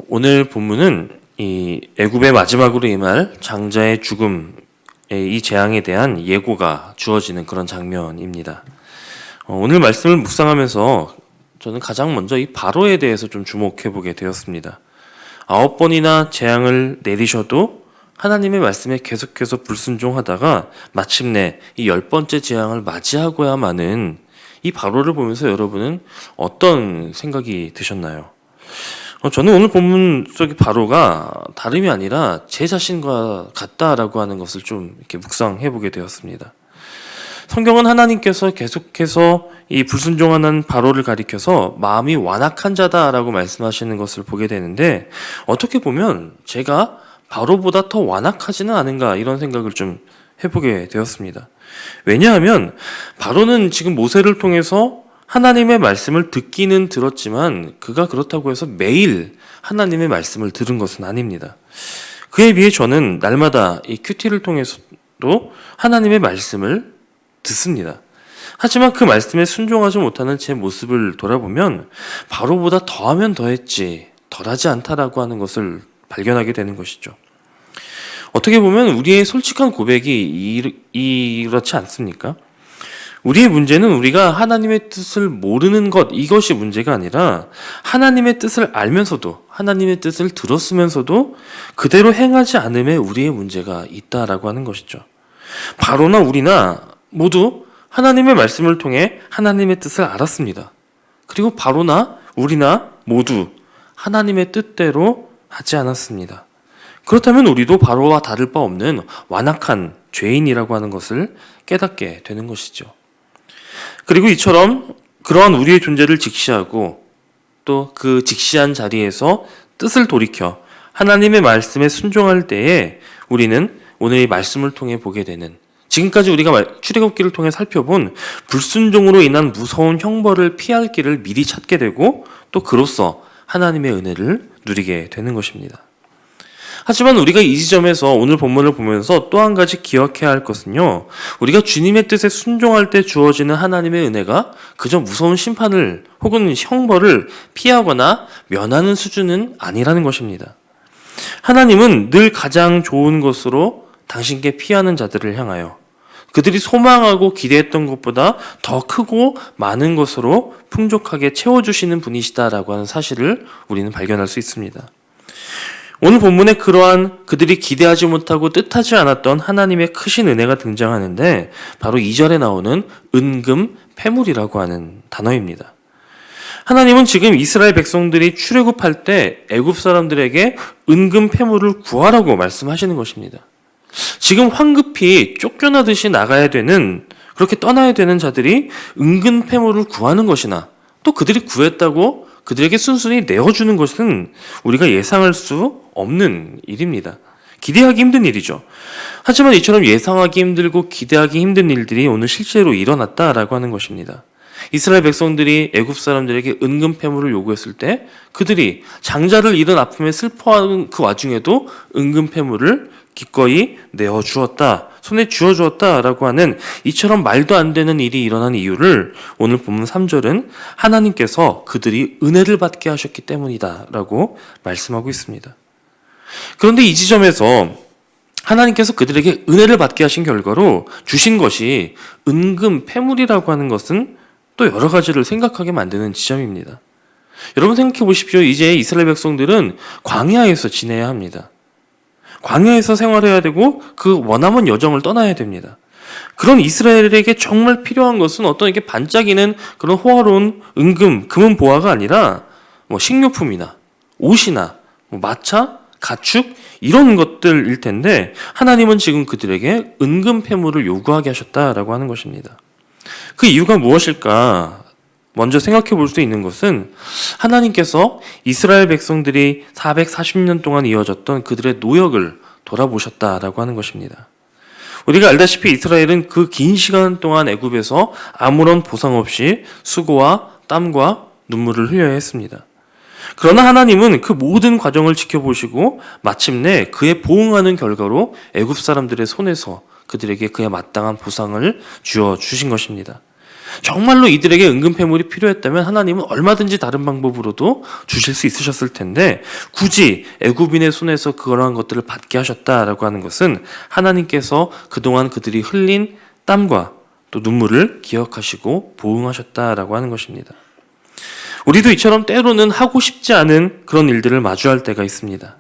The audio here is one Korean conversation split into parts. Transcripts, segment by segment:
오늘 본문은 이 애굽의 마지막으로 임할 장자의 죽음의 이 재앙에 대한 예고가 주어지는 그런 장면입니다. 오늘 말씀을 묵상하면서 저는 가장 먼저 이 바로에 대해서 좀 주목해 보게 되었습니다. 9번이나 재앙을 내리셔도 하나님의 말씀에 계속해서 불순종하다가 마침내 이 10번째 재앙을 맞이하고야마는 이 바로를 보면서 여러분은 어떤 생각이 드셨나요? 저는 오늘 본문 속의 바로가 다름이 아니라 제 자신과 같다라고 하는 것을 좀 이렇게 묵상해 보게 되었습니다. 성경은 하나님께서 계속해서 이 불순종하는 바로를 가리켜서 마음이 완악한 자다라고 말씀하시는 것을 보게 되는데, 어떻게 보면 제가 바로보다 더 완악하지는 않은가 이런 생각을 좀 해보게 되었습니다. 왜냐하면 바로는 지금 모세를 통해서 하나님의 말씀을 듣기는 들었지만 그가 그렇다고 해서 매일 하나님의 말씀을 들은 것은 아닙니다. 그에 비해 저는 날마다 이 큐티를 통해서도 하나님의 말씀을 듣습니다. 하지만 그 말씀에 순종하지 못하는 제 모습을 돌아보면 바로보다 더하면 더했지 덜하지 않다라고 하는 것을 발견하게 되는 것이죠. 어떻게 보면 우리의 솔직한 고백이 이렇지 않습니까? 우리의 문제는 우리가 하나님의 뜻을 모르는 것, 이것이 문제가 아니라 하나님의 뜻을 알면서도, 하나님의 뜻을 들었으면서도 그대로 행하지 않음에 우리의 문제가 있다라고 하는 것이죠. 바로나 우리나 모두 하나님의 말씀을 통해 하나님의 뜻을 알았습니다. 그리고 바로나 우리나 모두 하나님의 뜻대로 하지 않았습니다. 그렇다면 우리도 바로와 다를 바 없는 완악한 죄인이라고 하는 것을 깨닫게 되는 것이죠. 그리고 이처럼 그러한 우리의 존재를 직시하고 또 그 직시한 자리에서 뜻을 돌이켜 하나님의 말씀에 순종할 때에 우리는 오늘 이 말씀을 통해 보게 되는, 지금까지 우리가 출애굽기를 통해 살펴본 불순종으로 인한 무서운 형벌을 피할 길을 미리 찾게 되고 또 그로써 하나님의 은혜를 누리게 되는 것입니다. 하지만 우리가 이 지점에서 오늘 본문을 보면서 또 한 가지 기억해야 할 것은요, 우리가 주님의 뜻에 순종할 때 주어지는 하나님의 은혜가 그저 무서운 심판을 혹은 형벌을 피하거나 면하는 수준은 아니라는 것입니다. 하나님은 늘 가장 좋은 것으로 당신께 피하는 자들을 향하여 그들이 소망하고 기대했던 것보다 더 크고 많은 것으로 풍족하게 채워주시는 분이시다라고 하는 사실을 우리는 발견할 수 있습니다. 오늘 본문에 그러한 그들이 기대하지 못하고 뜻하지 않았던 하나님의 크신 은혜가 등장하는데 바로 2절에 나오는 은금 패물이라고 하는 단어입니다. 하나님은 지금 이스라엘 백성들이 출애굽할 때 애굽 사람들에게 은금 패물을 구하라고 말씀하시는 것입니다. 지금 황급히 쫓겨나듯이 나가야 되는, 그렇게 떠나야 되는 자들이 은금 패물을 구하는 것이나 또 그들이 구했다고 그들에게 순순히 내어주는 것은 우리가 예상할 수 없는 일입니다. 기대하기 힘든 일이죠. 하지만 이처럼 예상하기 힘들고 기대하기 힘든 일들이 오늘 실제로 일어났다라고 하는 것입니다. 이스라엘 백성들이 애굽 사람들에게 은금 패물을 요구했을 때 그들이 장자를 잃은 아픔에 슬퍼하는 그 와중에도 은금 패물을 기꺼이 내어주었다, 손에 쥐어주었다라고 하는 이처럼 말도 안 되는 일이 일어난 이유를 오늘 본문 3절은 하나님께서 그들이 은혜를 받게 하셨기 때문이다라고 말씀하고 있습니다. 그런데 이 지점에서 하나님께서 그들에게 은혜를 받게 하신 결과로 주신 것이 은금 패물이라고 하는 것은 또 여러 가지를 생각하게 만드는 지점입니다. 여러분 생각해 보십시오. 이제 이스라엘 백성들은 광야에서 지내야 합니다. 광야에서 생활해야 되고 그 머나먼 여정을 떠나야 됩니다. 그런 이스라엘에게 정말 필요한 것은 어떤 이렇게 반짝이는 그런 호화로운 은금, 금은 보화가 아니라 식료품이나 옷이나 마차, 가축 이런 것들일 텐데 하나님은 지금 그들에게 은금 패물을 요구하게 하셨다라고 하는 것입니다. 그 이유가 무엇일까? 먼저 생각해 볼 수 있는 것은 하나님께서 이스라엘 백성들이 440년 동안 이어졌던 그들의 노역을 돌아보셨다라고 하는 것입니다. 우리가 알다시피 이스라엘은 그 긴 시간 동안 애굽에서 아무런 보상 없이 수고와 땀과 눈물을 흘려야 했습니다. 그러나 하나님은 그 모든 과정을 지켜보시고 마침내 그에 보응하는 결과로 애굽 사람들의 손에서 그들에게 그에 마땅한 보상을 주어 주신 것입니다. 정말로 이들에게 은근패물이 필요했다면 하나님은 얼마든지 다른 방법으로도 주실 수 있으셨을 텐데 굳이 애굽인의 손에서 그러한 것들을 받게 하셨다라고 하는 것은 하나님께서 그동안 그들이 흘린 땀과 또 눈물을 기억하시고 보응하셨다라고 하는 것입니다. 우리도 이처럼 때로는 하고 싶지 않은 그런 일들을 마주할 때가 있습니다.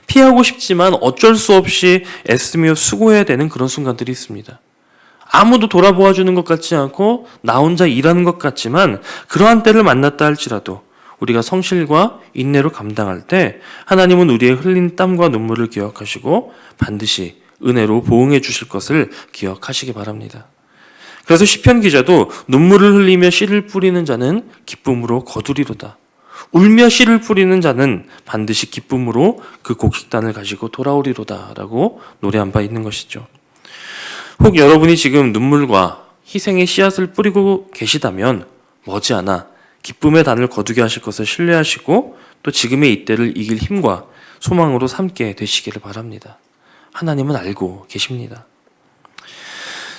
피하고 싶지만 어쩔 수 없이 애쓰며 수고해야 되는 그런 순간들이 있습니다. 아무도 돌아보아 주는 것 같지 않고 나 혼자 일하는 것 같지만 그러한 때를 만났다 할지라도 우리가 성실과 인내로 감당할 때 하나님은 우리의 흘린 땀과 눈물을 기억하시고 반드시 은혜로 보응해 주실 것을 기억하시기 바랍니다. 그래서 시편 기자도 눈물을 흘리며 씨를 뿌리는 자는 기쁨으로 거두리로다. 울며 씨를 뿌리는 자는 반드시 기쁨으로 그 곡식단을 가지고 돌아오리로다 라고 노래한 바 있는 것이죠. 혹 여러분이 지금 눈물과 희생의 씨앗을 뿌리고 계시다면 머지않아 기쁨의 단을 거두게 하실 것을 신뢰하시고 또 지금의 이때를 이길 힘과 소망으로 삼게 되시기를 바랍니다. 하나님은 알고 계십니다.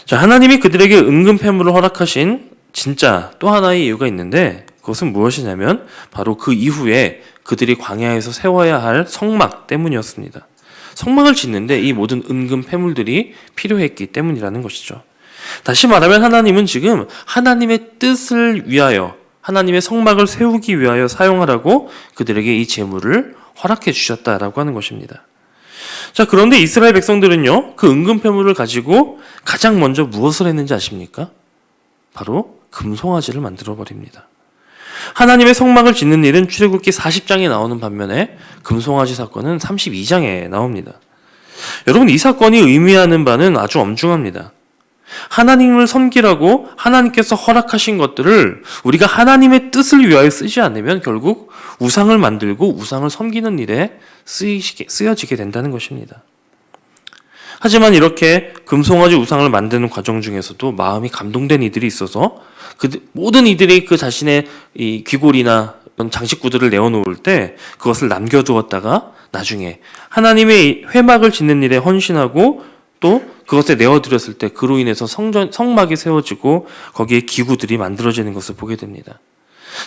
자, 하나님이 그들에게 은근패물을 허락하신 진짜 또 하나의 이유가 있는데 그것은 무엇이냐면 바로 그 이후에 그들이 광야에서 세워야 할 성막 때문이었습니다. 성막을 짓는데 이 모든 은근패물들이 필요했기 때문이라는 것이죠. 다시 말하면 하나님은 지금 하나님의 뜻을 위하여 하나님의 성막을 세우기 위하여 사용하라고 그들에게 이 제물을 허락해 주셨다라고 하는 것입니다. 자, 그런데 이스라엘 백성들은요, 그 은근패물을 가지고 가장 먼저 무엇을 했는지 아십니까? 바로 금송아지를 만들어 버립니다. 하나님의 성막을 짓는 일은 출애굽기 40장에 나오는 반면에 금송아지 사건은 32장에 나옵니다. 여러분, 이 사건이 의미하는 바는 아주 엄중합니다. 하나님을 섬기라고 하나님께서 허락하신 것들을 우리가 하나님의 뜻을 위하여 쓰지 않으면 결국 우상을 만들고 우상을 섬기는 일에 쓰여지게 된다는 것입니다. 하지만 이렇게 금송아지 우상을 만드는 과정 중에서도 마음이 감동된 이들이 있어서 모든 이들이 그 자신의 이 귀골이나 장식구들을 내어놓을 때 그것을 남겨두었다가 나중에 하나님의 회막을 짓는 일에 헌신하고 또 그것에 내어드렸을 때 그로 인해서 성막이 세워지고 거기에 기구들이 만들어지는 것을 보게 됩니다.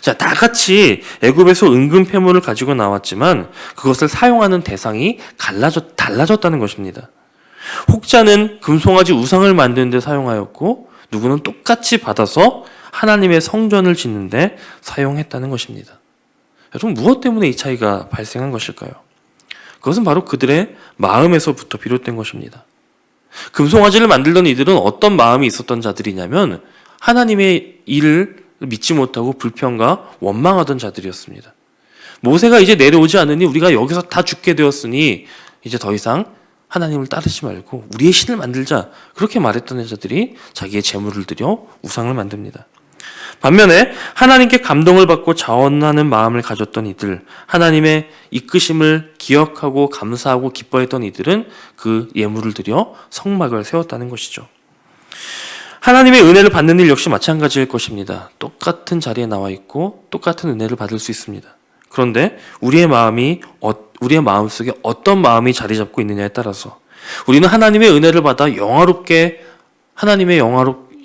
자, 다 같이 애굽에서 은근패물을 가지고 나왔지만 그것을 사용하는 대상이 달라졌다는 것입니다. 혹자는 금송아지 우상을 만드는 데 사용하였고 누구는 똑같이 받아서 하나님의 성전을 짓는 데 사용했다는 것입니다. 여러분, 무엇 때문에 이 차이가 발생한 것일까요? 그것은 바로 그들의 마음에서부터 비롯된 것입니다. 금송아지를 만들던 이들은 어떤 마음이 있었던 자들이냐면 하나님의 일을 믿지 못하고 불평과 원망하던 자들이었습니다. 모세가 이제 내려오지 않으니 우리가 여기서 다 죽게 되었으니 이제 더 이상 하나님을 따르지 말고 우리의 신을 만들자, 그렇게 말했던 자들이 자기의 재물을 들여 우상을 만듭니다. 반면에 하나님께 감동을 받고 자원하는 마음을 가졌던 이들, 하나님의 이끄심을 기억하고 감사하고 기뻐했던 이들은 그 예물을 들여 성막을 세웠다는 것이죠. 하나님의 은혜를 받는 일 역시 마찬가지일 것입니다. 똑같은 자리에 나와 있고 똑같은 은혜를 받을 수 있습니다. 그런데 우리의 마음속에 어떤 마음이 자리 잡고 있느냐에 따라서 우리는 하나님의 은혜를 받아 영화롭게 하나님의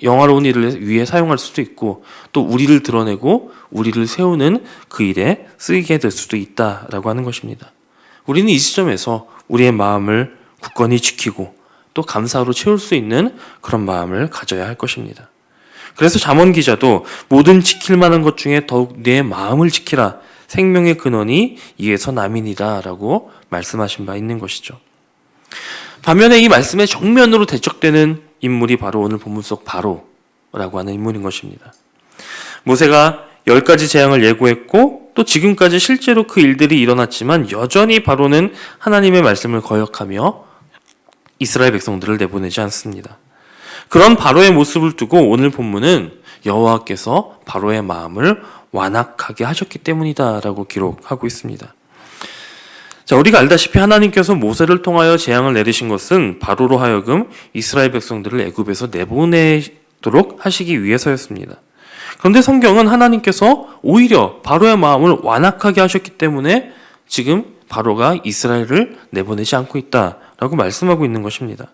영화로운 일을 위해 사용할 수도 있고 또 우리를 드러내고 우리를 세우는 그 일에 쓰이게 될 수도 있다라고 하는 것입니다. 우리는 이 시점에서 우리의 마음을 굳건히 지키고 또 감사로 채울 수 있는 그런 마음을 가져야 할 것입니다. 그래서 잠언 기자도 모든 지킬 만한 것 중에 더욱 내 마음을 지키라, 생명의 근원이 이에서 남이니라 라고 말씀하신 바 있는 것이죠. 반면에 이 말씀에 정면으로 대적되는 인물이 바로 오늘 본문 속 바로라고 하는 인물인 것입니다. 모세가 10가지 재앙을 예고했고 또 지금까지 실제로 그 일들이 일어났지만 여전히 바로는 하나님의 말씀을 거역하며 이스라엘 백성들을 내보내지 않습니다. 그런 바로의 모습을 두고 오늘 본문은 여호와께서 바로의 마음을 완악하게 하셨기 때문이다라고 기록하고 있습니다. 자, 우리가 알다시피 하나님께서 모세를 통하여 재앙을 내리신 것은 바로로 하여금 이스라엘 백성들을 애굽에서 내보내도록 하시기 위해서였습니다. 그런데 성경은 하나님께서 오히려 바로의 마음을 완악하게 하셨기 때문에 지금 바로가 이스라엘을 내보내지 않고 있다라고 말씀하고 있는 것입니다.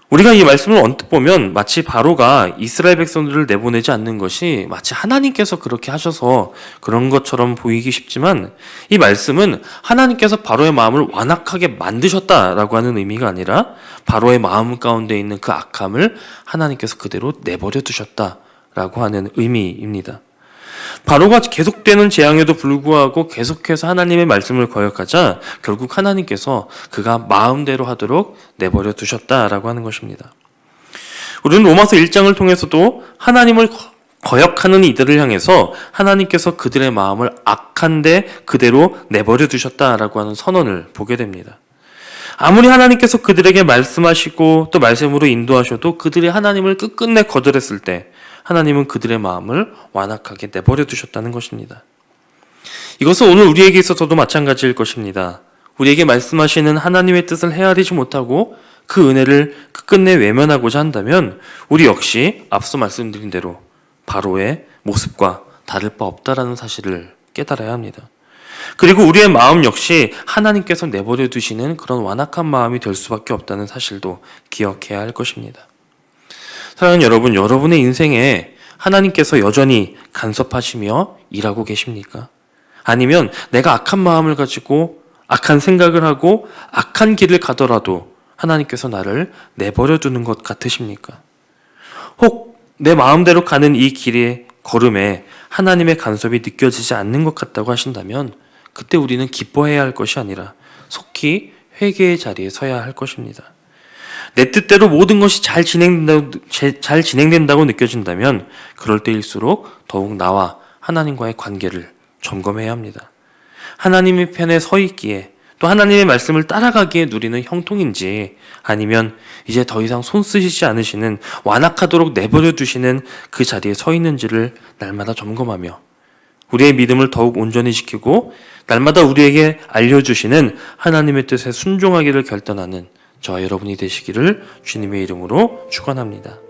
우리가 이 말씀을 언뜻 보면 마치 바로가 이스라엘 백성들을 내보내지 않는 것이 마치 하나님께서 그렇게 하셔서 그런 것처럼 보이기 쉽지만, 이 말씀은 하나님께서 바로의 마음을 완악하게 만드셨다라고 하는 의미가 아니라 바로의 마음 가운데 있는 그 악함을 하나님께서 그대로 내버려 두셨다라고 하는 의미입니다. 바로가 계속되는 재앙에도 불구하고 계속해서 하나님의 말씀을 거역하자 결국 하나님께서 그가 마음대로 하도록 내버려 두셨다라고 하는 것입니다. 우리는 로마서 1장을 통해서도 하나님을 거역하는 이들을 향해서 하나님께서 그들의 마음을 악한데 그대로 내버려 두셨다라고 하는 선언을 보게 됩니다. 아무리 하나님께서 그들에게 말씀하시고 또 말씀으로 인도하셔도 그들이 하나님을 끝끝내 거절했을 때 하나님은 그들의 마음을 완악하게 내버려 두셨다는 것입니다. 이것은 오늘 우리에게 있어서도 마찬가지일 것입니다. 우리에게 말씀하시는 하나님의 뜻을 헤아리지 못하고 그 은혜를 끝끝내 외면하고자 한다면 우리 역시 앞서 말씀드린 대로 바로의 모습과 다를 바 없다라는 사실을 깨달아야 합니다. 그리고 우리의 마음 역시 하나님께서 내버려 두시는 그런 완악한 마음이 될 수밖에 없다는 사실도 기억해야 할 것입니다. 사랑하는 여러분, 여러분의 인생에 하나님께서 여전히 간섭하시며 일하고 계십니까? 아니면 내가 악한 마음을 가지고 악한 생각을 하고 악한 길을 가더라도 하나님께서 나를 내버려 두는 것 같으십니까? 혹 내 마음대로 가는 이 길의 걸음에 하나님의 간섭이 느껴지지 않는 것 같다고 하신다면 그때 우리는 기뻐해야 할 것이 아니라 속히 회개의 자리에 서야 할 것입니다. 내 뜻대로 모든 것이 잘 진행된다고 느껴진다면 그럴 때일수록 더욱 나와 하나님과의 관계를 점검해야 합니다. 하나님의 편에 서 있기에 또 하나님의 말씀을 따라가기에 누리는 형통인지 아니면 이제 더 이상 손 쓰시지 않으시는 완악하도록 내버려 두시는 그 자리에 서 있는지를 날마다 점검하며 우리의 믿음을 더욱 온전히 지키고 날마다 우리에게 알려주시는 하나님의 뜻에 순종하기를 결단하는 저와 여러분이 되시기를 주님의 이름으로 축원합니다.